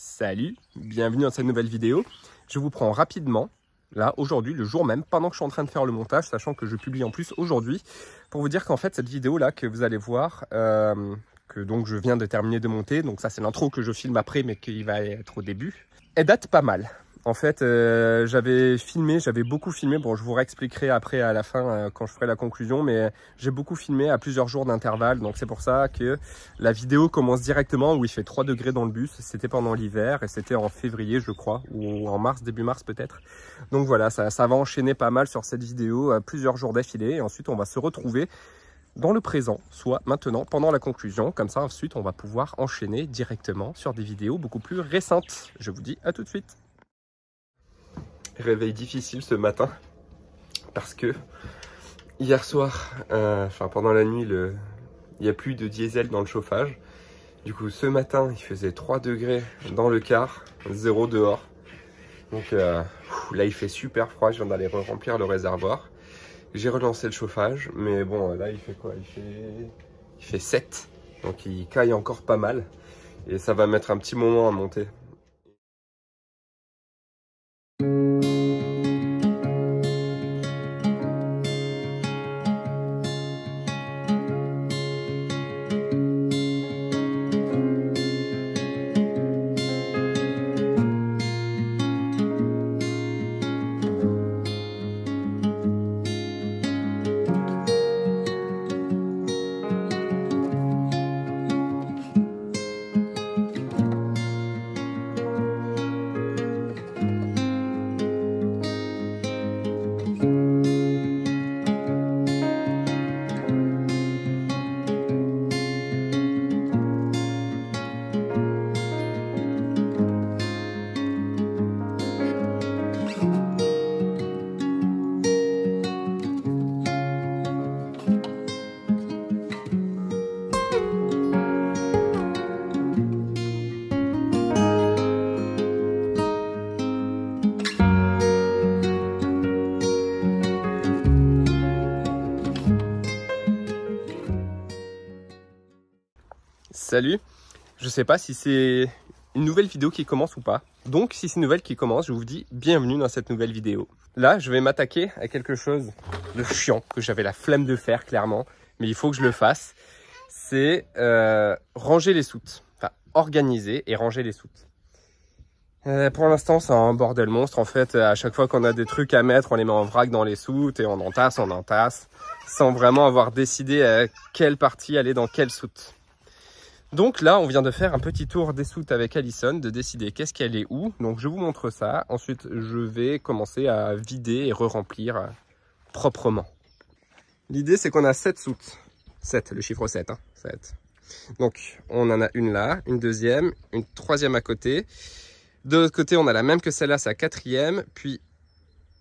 Salut, bienvenue dans cette nouvelle vidéo. Je vous prends rapidement, là, aujourd'hui, le jour même, pendant que je suis en train de faire le montage, sachant que je publie en plus aujourd'hui, pour vous dire qu'en fait, cette vidéo-là que vous allez voir, que donc je viens de terminer de monter, donc ça c'est l'intro que je filme après, mais qui va être au début, elle date pas mal. En fait, j'avais beaucoup filmé, bon je vous réexpliquerai après à la fin quand je ferai la conclusion, mais j'ai beaucoup filmé à plusieurs jours d'intervalle, donc c'est pour ça que la vidéo commence directement où il fait 3 degrés dans le bus, c'était pendant l'hiver et c'était en février je crois, ou en mars, début mars peut-être. Donc voilà, ça va enchaîner pas mal sur cette vidéo, plusieurs jours d'affilée, et ensuite on va se retrouver dans le présent, soit maintenant, pendant la conclusion, comme ça ensuite on va pouvoir enchaîner directement sur des vidéos beaucoup plus récentes. Je vous dis à tout de suite. Réveil difficile ce matin parce que hier soir, pendant la nuit, il n'y a plus de diesel dans le chauffage. Du coup, ce matin, il faisait 3 degrés dans le car, 0 dehors. Donc là, il fait super froid. Je viens d'aller remplir le réservoir. J'ai relancé le chauffage, mais bon, là, il fait quoi? Il fait 7. Donc il caille encore pas mal. Et ça va mettre un petit moment à monter. Salut, je sais pas si c'est une nouvelle vidéo qui commence ou pas. Donc si c'est une nouvelle qui commence, je vous dis bienvenue dans cette nouvelle vidéo. Là, je vais m'attaquer à quelque chose de chiant, que j'avais la flemme de faire clairement, mais il faut que je le fasse. C'est ranger les soutes, enfin organiser et ranger les soutes. Pour l'instant, c'est un bordel monstre. En fait, à chaque fois qu'on a des trucs à mettre, on les met en vrac dans les soutes et on entasse, sans vraiment avoir décidé à quelle partie aller dans quelle soute. Donc là, on vient de faire un petit tour des soutes avec Alison, de décider qu'est-ce qu'elle est où. Donc je vous montre ça. Ensuite, je vais commencer à vider et re-remplir proprement. L'idée, c'est qu'on a 7 soutes. 7, le chiffre 7, hein, 7. Donc, on en a une là, une deuxième, une troisième à côté. De l'autre côté, on a la même que celle-là, c'est la 4e, puis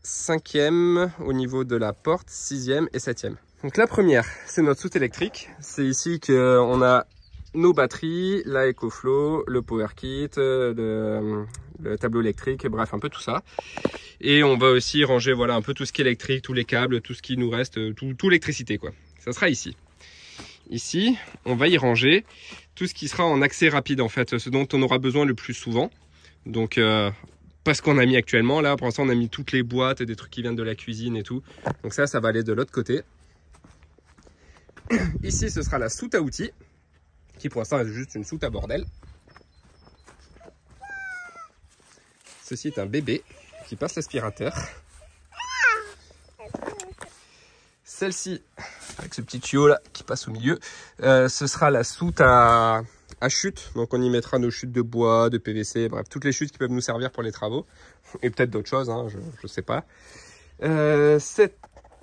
5e au niveau de la porte, 6e et 7e. Donc la première, c'est notre soute électrique. C'est ici qu'on a nos batteries, la EcoFlow, le Power Kit, le tableau électrique, bref, un peu tout ça. Et on va aussi ranger voilà, un peu tout ce qui est électrique, tous les câbles, tout ce qui nous reste, tout l'électricité, quoi. Ça sera ici. Ici, on va y ranger tout ce qui sera en accès rapide, en fait, ce dont on aura besoin le plus souvent. Donc, pas ce qu'on a mis actuellement, là, pour l'instant, on a mis toutes les boîtes et des trucs qui viennent de la cuisine et tout. Donc ça va aller de l'autre côté. Ici, ce sera la soute à outils, qui pour l'instant est juste une soute à bordel. Ceci est un bébé qui passe l'aspirateur. Celle-ci, avec ce petit tuyau là qui passe au milieu, ce sera la soute à chute. Donc on y mettra nos chutes de bois, de PVC, bref, toutes les chutes qui peuvent nous servir pour les travaux. Et peut-être d'autres choses, hein, je sais pas.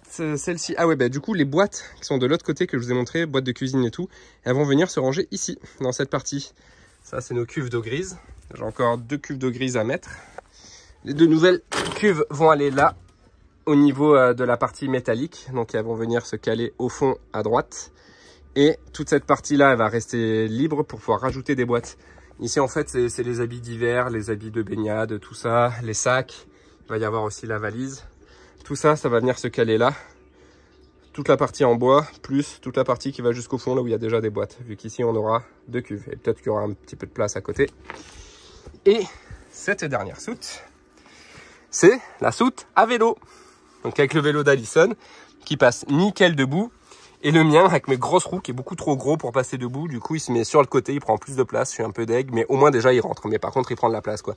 Celle-ci, ah ouais, bah du coup les boîtes qui sont de l'autre côté que je vous ai montré, boîtes de cuisine et tout, elles vont venir se ranger ici, dans cette partie. Ça c'est nos cuves d'eau grise. J'ai encore 2 cuves d'eau grise à mettre. Les 2 nouvelles cuves vont aller là, au niveau de la partie métallique. Donc elles vont venir se caler au fond à droite. Et toute cette partie-là, elle va rester libre pour pouvoir rajouter des boîtes. Ici en fait, c'est les habits d'hiver, les habits de baignade, tout ça, les sacs. Il va y avoir aussi la valise. Tout ça, ça va venir se caler là. toute la partie en bois, plus toute la partie qui va jusqu'au fond, là où il y a déjà des boîtes. Vu qu'ici, on aura deux cuves. Et peut-être qu'il y aura un petit peu de place à côté. Et cette dernière soute, c'est la soute à vélo. Donc avec le vélo d'Alison qui passe nickel debout. Et le mien avec mes grosses roues qui est beaucoup trop gros pour passer debout. Du coup il se met sur le côté, il prend plus de place. Je suis un peu deg, mais au moins déjà il rentre. Mais par contre il prend de la place quoi.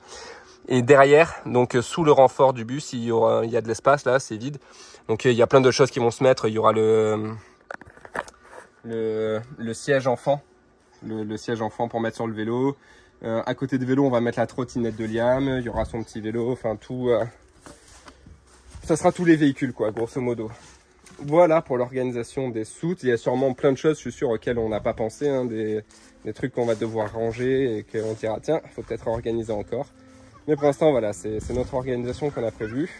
Et derrière, donc sous le renfort du bus, il y a de l'espace là, c'est vide. Donc il y a plein de choses qui vont se mettre. Il y aura le siège enfant. Le siège enfant pour mettre sur le vélo. À côté du vélo, on va mettre la trottinette de Liam. Il y aura son petit vélo, enfin tout. Ça sera tous les véhicules, quoi, grosso modo. Voilà pour l'organisation des soutes. Il y a sûrement plein de choses, je suis sûr, auxquelles on n'a pas pensé. Hein, des trucs qu'on va devoir ranger et qu'on dira, tiens, il faut peut-être organiser encore. Mais pour l'instant, voilà, c'est notre organisation qu'on a prévue.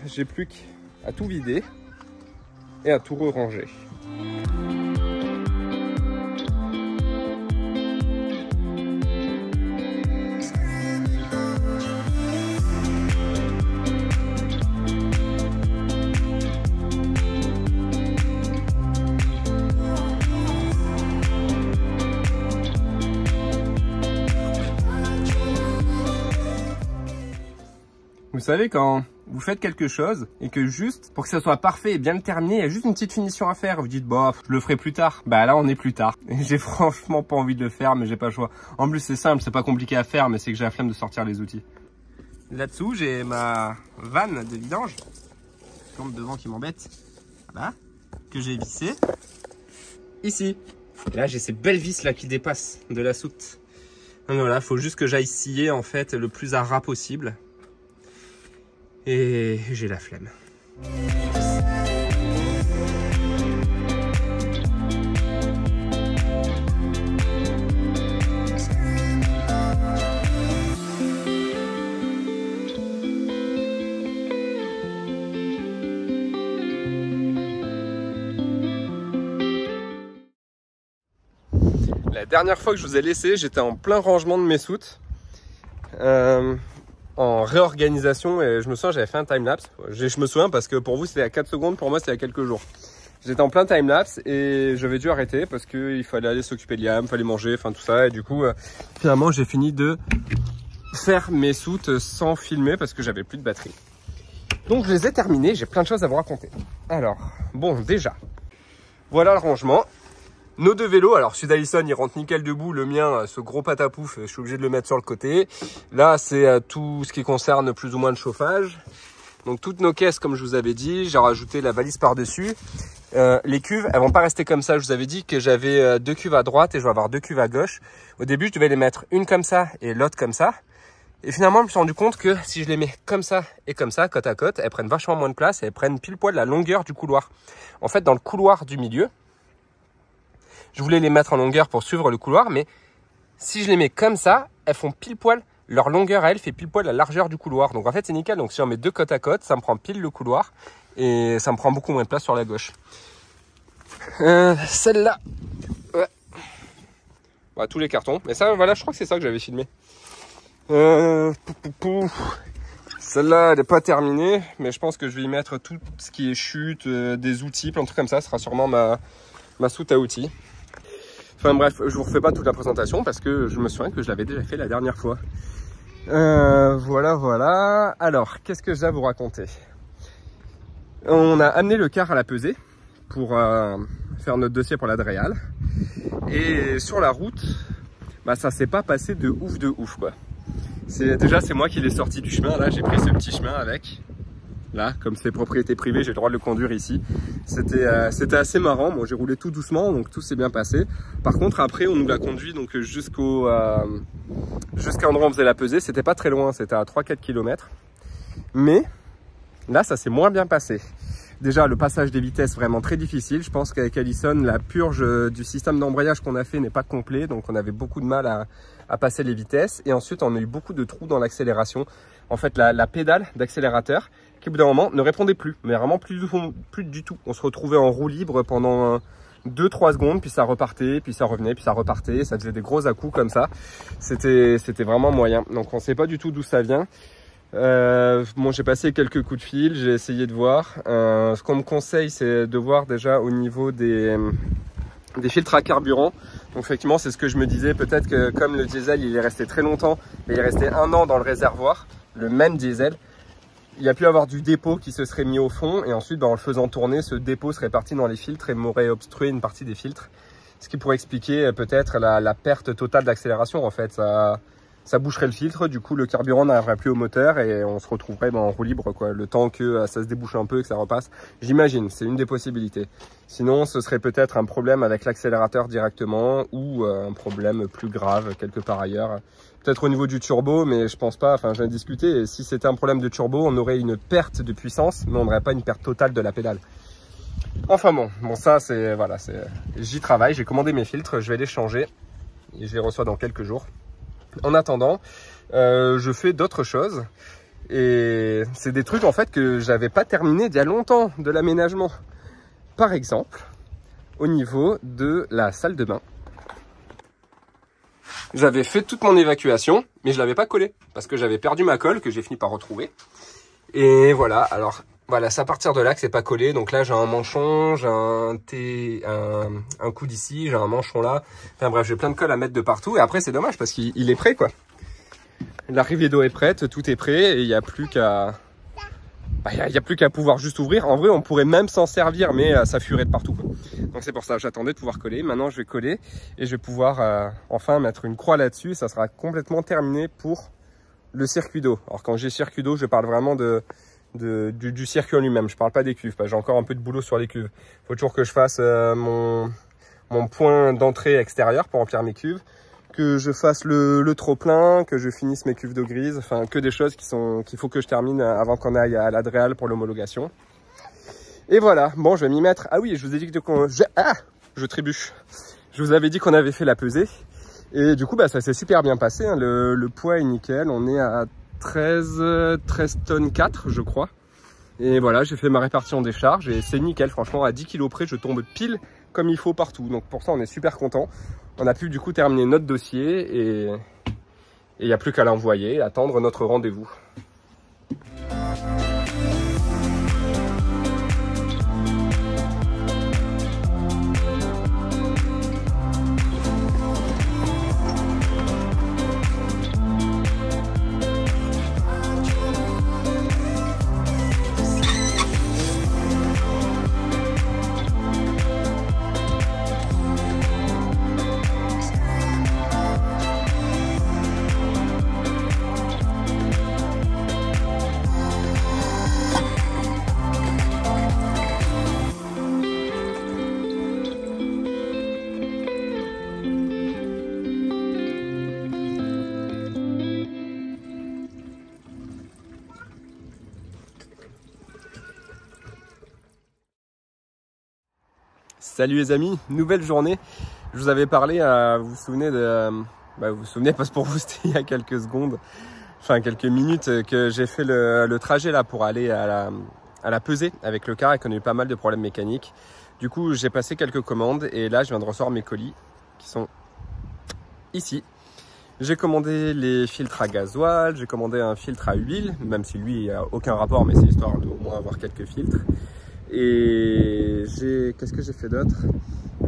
J'ai plus qu'à tout vider et à tout ranger. Vous savez, quand vous faites quelque chose et que juste pour que ça soit parfait et bien le terminer, il y a juste une petite finition à faire. Vous dites, bah, je le ferai plus tard. Bah là, on est plus tard. J'ai franchement pas envie de le faire, mais j'ai pas le choix. En plus, c'est simple, c'est pas compliqué à faire, mais c'est que j'ai la flemme de sortir les outils. Là-dessous, j'ai ma vanne de vidange. Lampe devant qui m'embête. Voilà. Que j'ai vissée. Ici. Et là, j'ai ces belles vis là qui dépassent de la soute. Donc voilà, faut juste que j'aille scier en fait le plus à ras possible. Et j'ai la flemme. La dernière fois que je vous ai laissé, j'étais en plein rangement de mes soutes. En réorganisation et je me souviens j'avais fait un timelapse. Je me souviens parce que pour vous c'était à 4 secondes, pour moi c'était à quelques jours. J'étais en plein timelapse et j'avais dû arrêter parce qu'il fallait aller s'occuper de Liam, fallait manger, enfin tout ça. Et du coup finalement j'ai fini de faire mes soutes sans filmer parce que j'avais plus de batterie. Donc je les ai terminées, j'ai plein de choses à vous raconter. Alors bon, déjà voilà le rangement. Nos deux vélos, alors celui d'Alison il rentre nickel debout, le mien, ce gros patapouf, je suis obligé de le mettre sur le côté. Là c'est tout ce qui concerne plus ou moins le chauffage. Donc toutes nos caisses comme je vous avais dit, j'ai rajouté la valise par-dessus. Les cuves, elles vont pas rester comme ça, je vous avais dit que j'avais 2 cuves à droite et je vais avoir 2 cuves à gauche. Au début je devais les mettre une comme ça et l'autre comme ça. Et finalement je me suis rendu compte que si je les mets comme ça et comme ça, côte à côte, elles prennent vachement moins de place et elles prennent pile poil la longueur du couloir. En fait dans le couloir du milieu, je voulais les mettre en longueur pour suivre le couloir, mais si je les mets comme ça, elles font pile poil, leur longueur à elles fait pile poil la largeur du couloir. Donc en fait c'est nickel, donc si on met 2 côte à côte, ça me prend pile le couloir et ça me prend beaucoup moins de place sur la gauche. Celle-là, ouais. Bah, tous les cartons, mais ça voilà, je crois que c'est ça que j'avais filmé. Celle-là elle n'est pas terminée, mais je pense que je vais y mettre tout ce qui est chute, des outils, plein de trucs comme ça, ce sera sûrement ma soute à outils. Enfin bref, je vous refais pas toute la présentation parce que je me souviens que je l'avais déjà fait la dernière fois. Voilà. Alors, qu'est-ce que j'ai à vous raconter? On a amené le car à la pesée pour faire notre dossier pour la Dreal. Et sur la route, bah, ça s'est pas passé de ouf quoi. Déjà c'est moi qui l'ai sorti du chemin. Là j'ai pris ce petit chemin avec. Là, comme c'est propriété privée, j'ai le droit de le conduire ici. C'était assez marrant. Moi, j'ai roulé tout doucement, donc tout s'est bien passé. Par contre, après, on nous l'a conduit donc jusqu'à l'endroit où on faisait la pesée. C'était pas très loin, c'était à 3-4 km. Mais là, ça s'est moins bien passé. Déjà, le passage des vitesses vraiment très difficile. Je pense qu'avec Alison, la purge du système d'embrayage qu'on a fait n'est pas complet, donc on avait beaucoup de mal à passer les vitesses. Et ensuite, on a eu beaucoup de trous dans l'accélération. En fait, la pédale d'accélérateur, qui au bout d'un moment ne répondait plus, mais vraiment plus du tout. On se retrouvait en roue libre pendant 2-3 secondes, puis ça repartait, puis ça revenait, puis ça repartait, ça faisait des gros à-coups comme ça. C'était vraiment moyen. Donc on ne sait pas du tout d'où ça vient. Bon, j'ai passé quelques coups de fil, j'ai essayé de voir. Ce qu'on me conseille, c'est de voir déjà au niveau des des filtres à carburant. Donc effectivement, c'est ce que je me disais, peut-être que comme le diesel il est resté très longtemps, il est resté 1 an dans le réservoir, le même diesel, il y a pu avoir du dépôt qui se serait mis au fond et ensuite en le faisant tourner, ce dépôt serait parti dans les filtres et m'aurait obstrué une partie des filtres. Ce qui pourrait expliquer peut-être la perte totale d'accélération en fait. Ça boucherait le filtre, du coup le carburant n'arriverait plus au moteur et on se retrouverait en roue libre quoi, le temps que ça se débouche un peu et que ça repasse. J'imagine, c'est une des possibilités. Sinon ce serait peut-être un problème avec l'accélérateur directement ou un problème plus grave quelque part ailleurs. Peut-être au niveau du turbo, mais je pense pas, enfin j'en ai discuté, et si c'était un problème de turbo, on aurait une perte de puissance, mais on n'aurait pas une perte totale de la pédale. Enfin bon ça c'est, voilà, j'y travaille, j'ai commandé mes filtres, je vais les changer et je les reçois dans quelques jours. En attendant, je fais d'autres choses et c'est des trucs en fait que j'avais pas terminé d'il y a longtemps de l'aménagement. Par exemple, au niveau de la salle de bain, j'avais fait toute mon évacuation, mais je l'avais pas collée parce que j'avais perdu ma colle que j'ai fini par retrouver. Et voilà, alors voilà, c'est à partir de là que c'est pas collé. Donc là, j'ai un manchon, j'ai un coude ici, j'ai un manchon là. Enfin bref, j'ai plein de colle à mettre de partout. Et après, c'est dommage parce qu'il est prêt, quoi. L'arrivée d'eau est prête, tout est prêt. Et il n'y a plus qu'à... il n'y a plus qu'à pouvoir juste ouvrir. En vrai, on pourrait même s'en servir, mais ça fuirait de partout, quoi. Donc c'est pour ça, j'attendais de pouvoir coller. Maintenant, je vais coller et je vais pouvoir enfin mettre une croix là-dessus. Ça sera complètement terminé pour le circuit d'eau. Alors quand j'ai circuit d'eau, je parle vraiment du circuit en lui-même, je parle pas des cuves, j'ai encore un peu de boulot sur les cuves. Il faut toujours que je fasse mon point d'entrée extérieur pour remplir mes cuves, que je fasse le trop-plein, que je finisse mes cuves d'eau grise, enfin que des choses qu'il faut que je termine avant qu'on aille à l'Adréal pour l'homologation. Et voilà, bon je vais m'y mettre. Ah oui, je vous ai dit que je trébuche. Je vous avais dit qu'on avait fait la pesée. Et du coup, ça s'est super bien passé, hein. Le poids est nickel, on est à 13 tonnes 4 je crois. Et voilà, j'ai fait ma répartition des charges et c'est nickel, franchement à 10 kg près je tombe pile comme il faut partout. Donc pour ça on est super content. On a pu du coup terminer notre dossier et il n'y a plus qu'à l'envoyer, attendre notre rendez-vous. Salut les amis, nouvelle journée. Je vous avais parlé, vous vous souvenez vous vous souvenez parce que pour vous c'était il y a quelques secondes, enfin quelques minutes que j'ai fait le trajet là pour aller à la pesée avec le car et qu'on a eu pas mal de problèmes mécaniques. Du coup j'ai passé quelques commandes et là je viens de recevoir mes colis qui sont ici. J'ai commandé les filtres à gasoil, j'ai commandé un filtre à huile, même si lui il n'a aucun rapport, mais c'est histoire de au moins avoir quelques filtres. Et qu'est-ce que j'ai fait d'autre?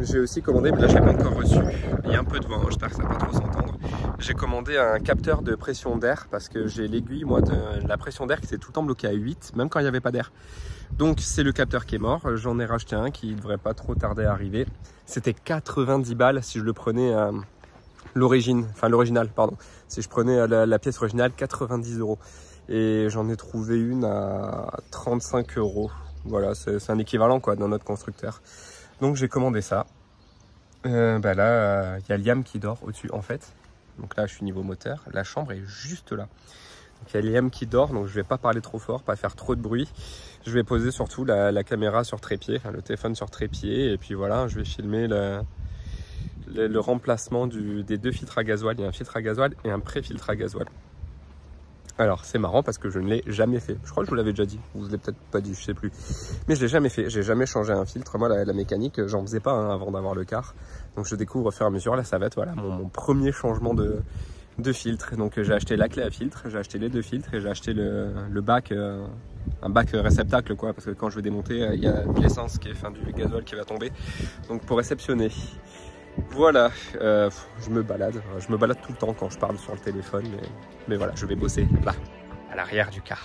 J'ai aussi commandé, mais là je l'ai pas encore reçu, il y a un peu de vent, j'espère que ça va pas trop s'entendre. J'ai commandé un capteur de pression d'air parce que j'ai l'aiguille moi de la pression d'air qui s'est tout le temps bloquée à 8, même quand il n'y avait pas d'air. Donc c'est le capteur qui est mort, j'en ai racheté un qui devrait pas trop tarder à arriver. C'était 90 balles si je le prenais l'original, pardon. Si je prenais la pièce originale, 90 €. Et j'en ai trouvé une à 35 €. Voilà, c'est un équivalent quoi dans notre constructeur. Donc j'ai commandé ça. Là, il y a Liam qui dort au-dessus en fait. Donc là, je suis niveau moteur. La chambre est juste là. Donc il y a Liam qui dort, donc je vais pas parler trop fort, pas faire trop de bruit. Je vais poser surtout la caméra sur trépied, enfin, le téléphone sur trépied. Et puis voilà, je vais filmer le remplacement des deux filtres à gasoil. Il y a un filtre à gasoil et un pré-filtre à gasoil. Alors c'est marrant parce que je ne l'ai jamais fait. Je crois que je vous l'avais déjà dit, vous ne l'avez peut-être pas dit, je sais plus. Mais je l'ai jamais fait, j'ai jamais changé un filtre. Moi la mécanique, j'en faisais pas avant d'avoir le car. Donc je découvre au fur et à mesure. Là ça va être voilà, mon premier changement de filtre. Donc j'ai acheté la clé à filtre, j'ai acheté les deux filtres et j'ai acheté le bac un bac réceptacle quoi, parce que quand je vais démonter, il y a de l'essence qui est, enfin, du gasoil qui va tomber. Donc pour réceptionner. Voilà, je me balade tout le temps quand je parle sur le téléphone, mais voilà, je vais bosser là, à l'arrière du car.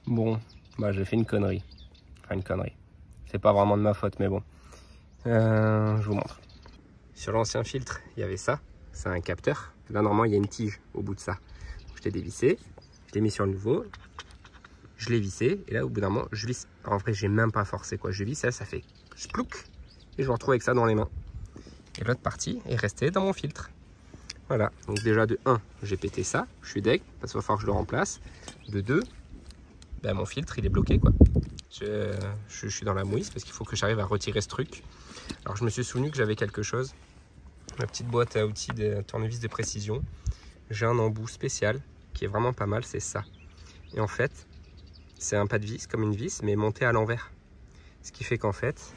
Bon, bah j'ai fait une connerie. Enfin une connerie. C'est pas vraiment de ma faute, mais bon. Je vous montre. Sur l'ancien filtre, il y avait ça. C'est un capteur. Là, normalement, il y a une tige au bout de ça. Donc, je l'ai dévissé. Je l'ai mis sur le nouveau. Je l'ai vissé. Et là, au bout d'un moment, je visse. En vrai, j'ai même pas forcé quoi. Je visse, ça fait splouc. Et je me retrouve avec ça dans les mains. Et l'autre partie est restée dans mon filtre. Voilà. Donc déjà, de 1, j'ai pété ça. Je suis deg. Parce qu'il va falloir que je le remplace. De 2, ben, mon filtre, il est bloqué quoi. Je suis dans la mouise parce qu'il faut que j'arrive à retirer ce truc. Alors je me suis souvenu que j'avais quelque chose. Ma petite boîte à outils de tournevis de précision. J'ai un embout spécial qui est vraiment pas mal, c'est ça. Et en fait, c'est un pas de vis, comme une vis, mais monté à l'envers. Ce qui fait qu'en fait,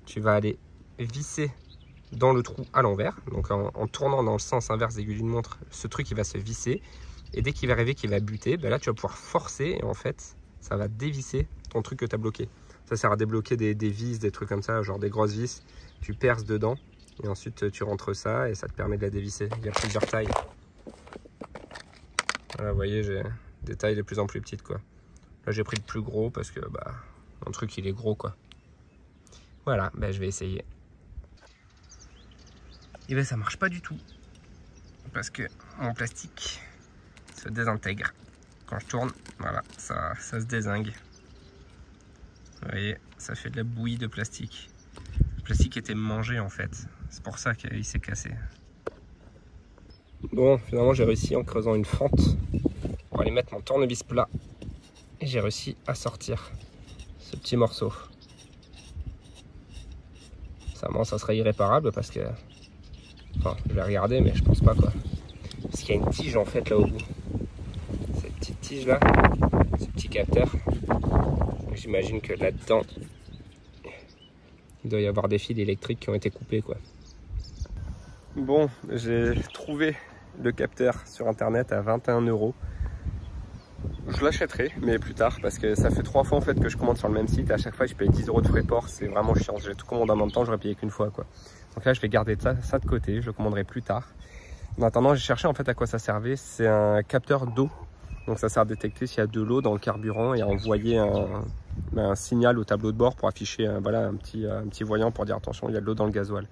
tu vas aller visser dans le trou à l'envers. Donc en tournant dans le sens inverse d'aiguille d'une montre, ce truc il va se visser. Et dès qu'il va arriver, qu'il va buter, ben là tu vas pouvoir forcer et en fait, ça va dévisser ton truc que tu as bloqué. Ça sert à débloquer des vis, des trucs comme ça, genre des grosses vis. Tu perces dedans et ensuite tu rentres ça et ça te permet de la dévisser. Il y a plusieurs tailles. Voilà, vous voyez, j'ai des tailles de plus en plus petites quoi. Là j'ai pris le plus gros parce que bah, mon truc il est gros quoi. Voilà, ben je vais essayer. Et ben ça marche pas du tout. Parce que mon plastique se désintègre. Quand je tourne, voilà, ça se dézingue. Vous voyez, ça fait de la bouillie de plastique. Le plastique était mangé en fait. C'est pour ça qu'il s'est cassé. Bon, finalement j'ai réussi en creusant une fente pour aller mettre mon tournevis plat. Et j'ai réussi à sortir ce petit morceau. Ça serait irréparable parce que... Enfin, je vais regarder mais je pense pas quoi. Parce qu'il y a une tige en fait là au bout. Cette petite tige là, ce petit capteur. J'imagine que là-dedans, il doit y avoir des fils électriques qui ont été coupés quoi. Bon, j'ai trouvé le capteur sur internet à 21 €. Je l'achèterai, mais plus tard, parce que ça fait 3 fois en fait que je commande sur le même site. À chaque fois, je paye 10 € de frais port. C'est vraiment chiant. J'ai tout commandé en même temps, j'aurais payé qu'une fois quoi. Donc là, je vais garder ça de côté. Je le commanderai plus tard. En attendant, j'ai cherché en fait à quoi ça servait. C'est un capteur d'eau. Donc ça sert à détecter s'il y a de l'eau dans le carburant et à envoyer un signal au tableau de bord pour afficher voilà, un petit voyant pour dire attention, il y a de l'eau dans le gasoil.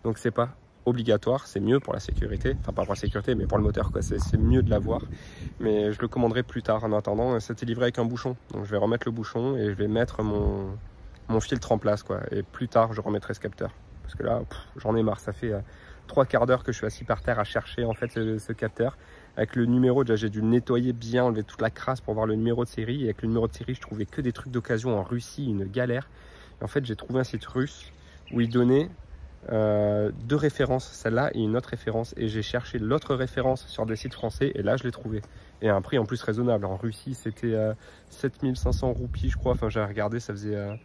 Donc c'est pas obligatoire, c'est mieux pour la sécurité, enfin pas pour la sécurité mais pour le moteur quoi, c'est mieux de l'avoir, mais je le commanderai plus tard. En attendant, c'était livré avec un bouchon, donc je vais remettre le bouchon et je vais mettre mon filtre en place quoi, et plus tard je remettrai ce capteur, parce que là j'en ai marre, ça fait 3 quarts d'heure que je suis assis par terre à chercher en fait ce capteur, avec le numéro, déjà j'ai dû le nettoyer bien, enlever toute la crasse pour voir le numéro de série, et avec le numéro de série je trouvais que des trucs d'occasion en Russie, une galère, et en fait j'ai trouvé un site russe où il donnait 2 références, celle-là et une autre référence, et j'ai cherché l'autre référence sur des sites français et là je l'ai trouvé, et à un prix en plus raisonnable. En Russie c'était 7500 roupies je crois, enfin j'avais regardé, ça faisait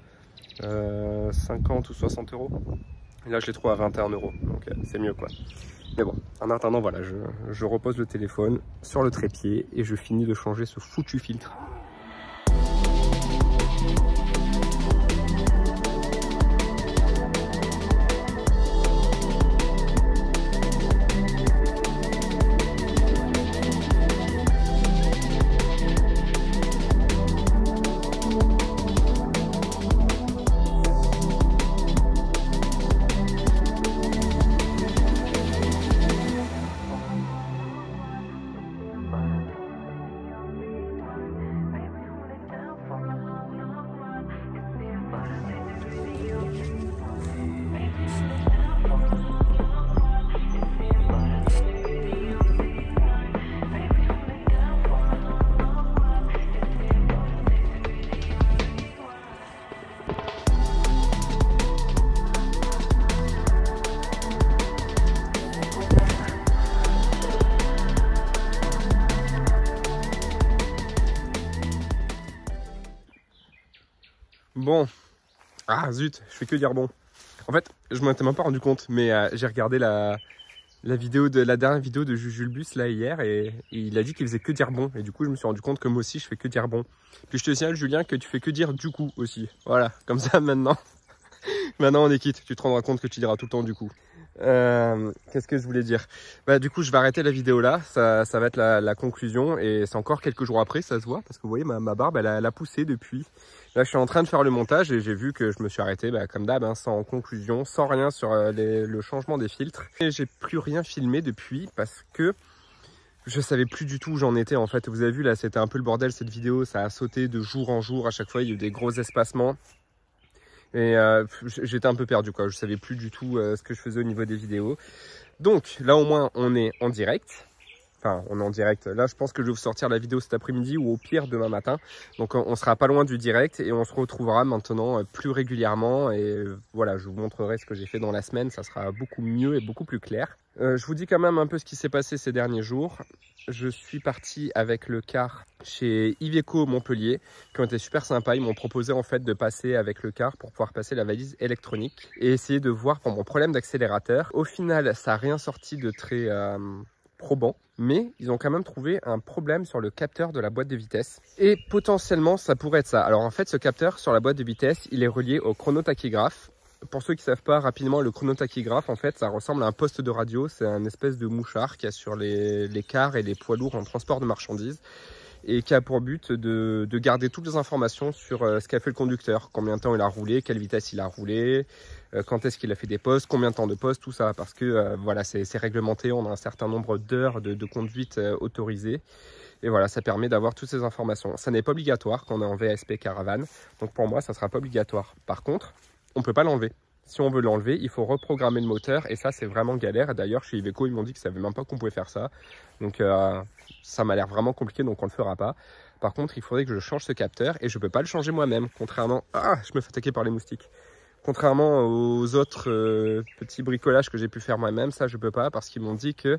50 ou 60 €, et là je l'ai trouvé à 21 €, donc c'est mieux quoi. Mais bon, en attendant voilà, je repose le téléphone sur le trépied et je finis de changer ce foutu filtre. Bon. Ah zut, je fais que dire bon. En fait, je m'en étais même pas rendu compte, mais j'ai regardé la dernière vidéo de Jujulbus là hier et il a dit qu'il faisait que dire bon. Et du coup, je me suis rendu compte que moi aussi, je fais que dire bon. Puis je te signale, Julien, que tu fais que dire du coup aussi. Voilà, comme ça maintenant. Maintenant, on est quitte. Tu te rendras compte que tu diras tout le temps du coup. Qu'est-ce que je voulais dire? Bah du coup je vais arrêter la vidéo là, ça va être la conclusion et c'est encore quelques jours après, ça se voit parce que vous voyez ma barbe elle a poussé depuis. Là je suis en train de faire le montage et j'ai vu que je me suis arrêté comme d'hab, hein, sans conclusion, sans rien sur le changement des filtres. Et j'ai plus rien filmé depuis parce que je savais plus du tout où j'en étais en fait. Vous avez vu là, c'était un peu le bordel cette vidéo, ça a sauté de jour en jour, à chaque fois il y a eu des gros espacements. Et j'étais un peu perdu quoi, je savais plus du tout ce que je faisais au niveau des vidéos. Donc là au moins on est en direct. Enfin on est en direct, là je pense que je vais vous sortir la vidéo cet après-midi ou au pire demain matin. Donc on sera pas loin du direct et on se retrouvera maintenant plus régulièrement. Et voilà, je vous montrerai ce que j'ai fait dans la semaine, ça sera beaucoup mieux et beaucoup plus clair. Je vous dis quand même un peu ce qui s'est passé ces derniers jours. Je suis parti avec le car chez Iveco Montpellier, qui ont été super sympas. Ils m'ont proposé en fait de passer avec le car pour pouvoir passer la valise électronique et essayer de voir pour mon problème d'accélérateur. Au final, ça n'a rien sorti de très probant, mais ils ont quand même trouvé un problème sur le capteur de la boîte de vitesse. Et potentiellement, ça pourrait être ça. Alors en fait, ce capteur sur la boîte de vitesse, il est relié au chronotachygraphe. Pour ceux qui ne savent pas rapidement, le chronotachygraphe, en fait, ça ressemble à un poste de radio. C'est un espèce de mouchard qu'il y a sur les cars et les poids lourds en transport de marchandises et qui a pour but de garder toutes les informations sur ce qu'a fait le conducteur. Combien de temps il a roulé, quelle vitesse il a roulé, quand est-ce qu'il a fait des postes, combien de temps de postes, tout ça. Parce que voilà, c'est réglementé, on a un certain nombre d'heures de conduite autorisées. Et voilà, ça permet d'avoir toutes ces informations. Ça n'est pas obligatoire quand on est en VSP Caravane. Donc pour moi, ça ne sera pas obligatoire. Par contre, on ne peut pas l'enlever. Si on veut l'enlever, il faut reprogrammer le moteur et ça c'est vraiment galère. D'ailleurs chez Iveco ils m'ont dit qu'ils ne savaient même pas qu'on pouvait faire ça. Donc ça m'a l'air vraiment compliqué, donc on ne le fera pas. Par contre il faudrait que je change ce capteur et je ne peux pas le changer moi-même. Contrairement... Ah, je me fais attaquer par les moustiques. Contrairement aux autres petits bricolages que j'ai pu faire moi-même, ça je ne peux pas parce qu'ils m'ont dit que...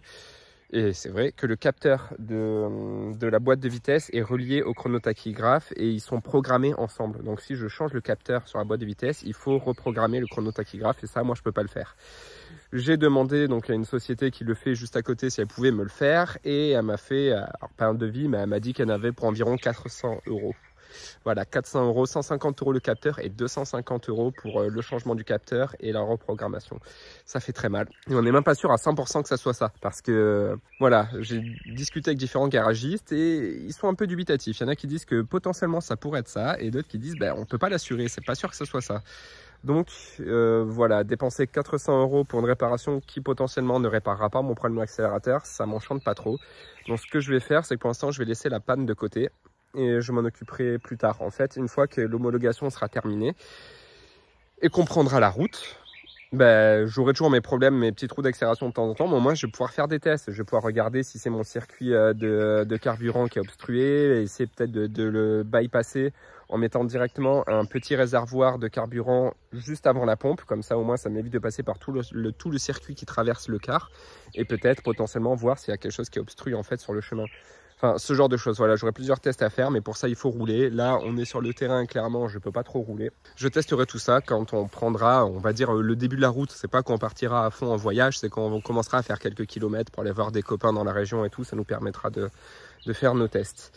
Et c'est vrai que le capteur de la boîte de vitesse est relié au chronotachygraphe et ils sont programmés ensemble. Donc si je change le capteur sur la boîte de vitesse, il faut reprogrammer le chronotachygraphe et ça, moi, je peux pas le faire. J'ai demandé donc à une société qui le fait juste à côté si elle pouvait me le faire et elle m'a fait, alors pas un devis, mais elle m'a dit qu'elle en avait pour environ 400 €. Voilà, 400 €, 150 € le capteur et 250 € pour le changement du capteur et la reprogrammation. Ça fait très mal. Et on n'est même pas sûr à 100% que ça soit ça. Parce que, voilà, j'ai discuté avec différents garagistes et ils sont un peu dubitatifs. Il y en a qui disent que potentiellement ça pourrait être ça et d'autres qui disent on ne peut pas l'assurer, c'est pas sûr que ce soit ça. Donc voilà, dépenser 400 € pour une réparation qui potentiellement ne réparera pas mon problème d'accélérateur, ça m'enchante pas trop. Donc ce que je vais faire, c'est que pour l'instant, je vais laisser la panne de côté. Et je m'en occuperai plus tard. En fait, une fois que l'homologation sera terminée et qu'on prendra la route, j'aurai toujours mes problèmes, mes petits trous d'accélération de temps en temps, mais au moins je vais pouvoir faire des tests. Je vais pouvoir regarder si c'est mon circuit de carburant qui est obstrué, et essayer peut-être de le bypasser en mettant directement un petit réservoir de carburant juste avant la pompe. Comme ça, au moins, ça m'évite de passer par tout le circuit qui traverse le car et peut-être potentiellement voir s'il y a quelque chose qui est obstrué en fait sur le chemin. Enfin, ce genre de choses. Voilà, j'aurai plusieurs tests à faire, mais pour ça, il faut rouler. Là, on est sur le terrain, clairement, je ne peux pas trop rouler. Je testerai tout ça quand on prendra, on va dire, le début de la route. C'est pas quand on partira à fond en voyage, c'est quand on commencera à faire quelques kilomètres pour aller voir des copains dans la région et tout. Ça nous permettra de faire nos tests.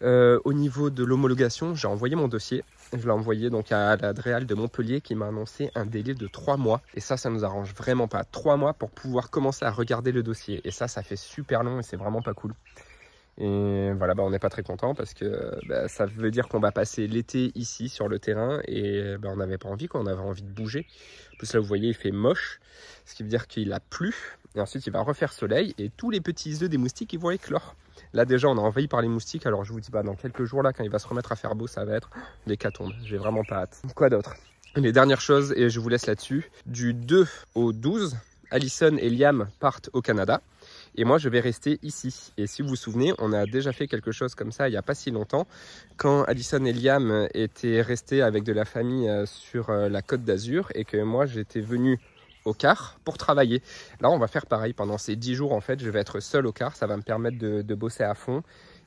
Au niveau de l'homologation, j'ai envoyé mon dossier. Je l'ai envoyé donc à la DREAL de Montpellier qui m'a annoncé un délai de 3 mois. Et ça nous arrange vraiment pas. 3 mois pour pouvoir commencer à regarder le dossier. Et ça fait super long et c'est vraiment pas cool. Et voilà, on n'est pas très content parce que ça veut dire qu'on va passer l'été ici sur le terrain et on n'avait pas envie, quoi. On avait envie de bouger. En plus là, vous voyez, il fait moche, ce qui veut dire qu'il a plu. Et ensuite, il va refaire soleil et tous les petits œufs des moustiques, ils vont éclore. Là, déjà, on est envahi par les moustiques. Alors, je vous dis, dans quelques jours, là, quand il va se remettre à faire beau, ça va être l'hécatombe. J'ai vraiment pas hâte. Quoi d'autre? Les dernières choses, et je vous laisse là-dessus. Du 2 au 12, Alison et Liam partent au Canada. Et moi, je vais rester ici. Et si vous vous souvenez, on a déjà fait quelque chose comme ça il n'y a pas si longtemps. Quand Alison et Liam étaient restés avec de la famille sur la Côte d'Azur et que moi, j'étais venu au car pour travailler. Là, on va faire pareil. Pendant ces 10 jours, en fait, je vais être seul au car. Ça va me permettre de bosser à fond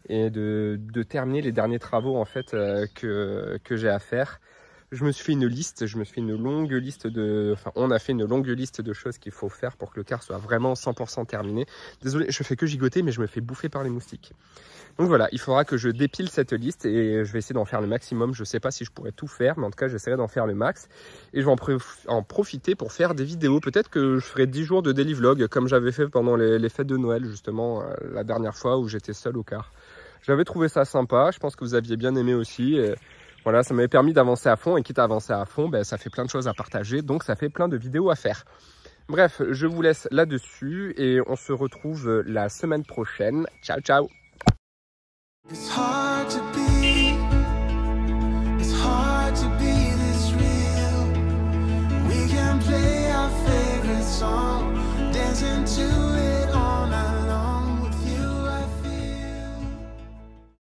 et de terminer les derniers travaux en fait, que j'ai à faire. Je me suis fait une liste, on a fait une longue liste de choses qu'il faut faire pour que le car soit vraiment 100% terminé. Désolé, je fais que gigoter, mais je me fais bouffer par les moustiques. Donc voilà, il faudra que je dépile cette liste et je vais essayer d'en faire le maximum. Je sais pas si je pourrais tout faire, mais en tout cas, j'essaierai d'en faire le max. Et je vais en profiter pour faire des vidéos. Peut-être que je ferai 10 jours de daily vlog, comme j'avais fait pendant les fêtes de Noël, justement, la dernière fois où j'étais seul au car. J'avais trouvé ça sympa, je pense que vous aviez bien aimé aussi. Et voilà, ça m'avait permis d'avancer à fond, et quitte à avancer à fond, ben, ça fait plein de choses à partager, donc ça fait plein de vidéos à faire. Bref, je vous laisse là-dessus et on se retrouve la semaine prochaine. Ciao, ciao!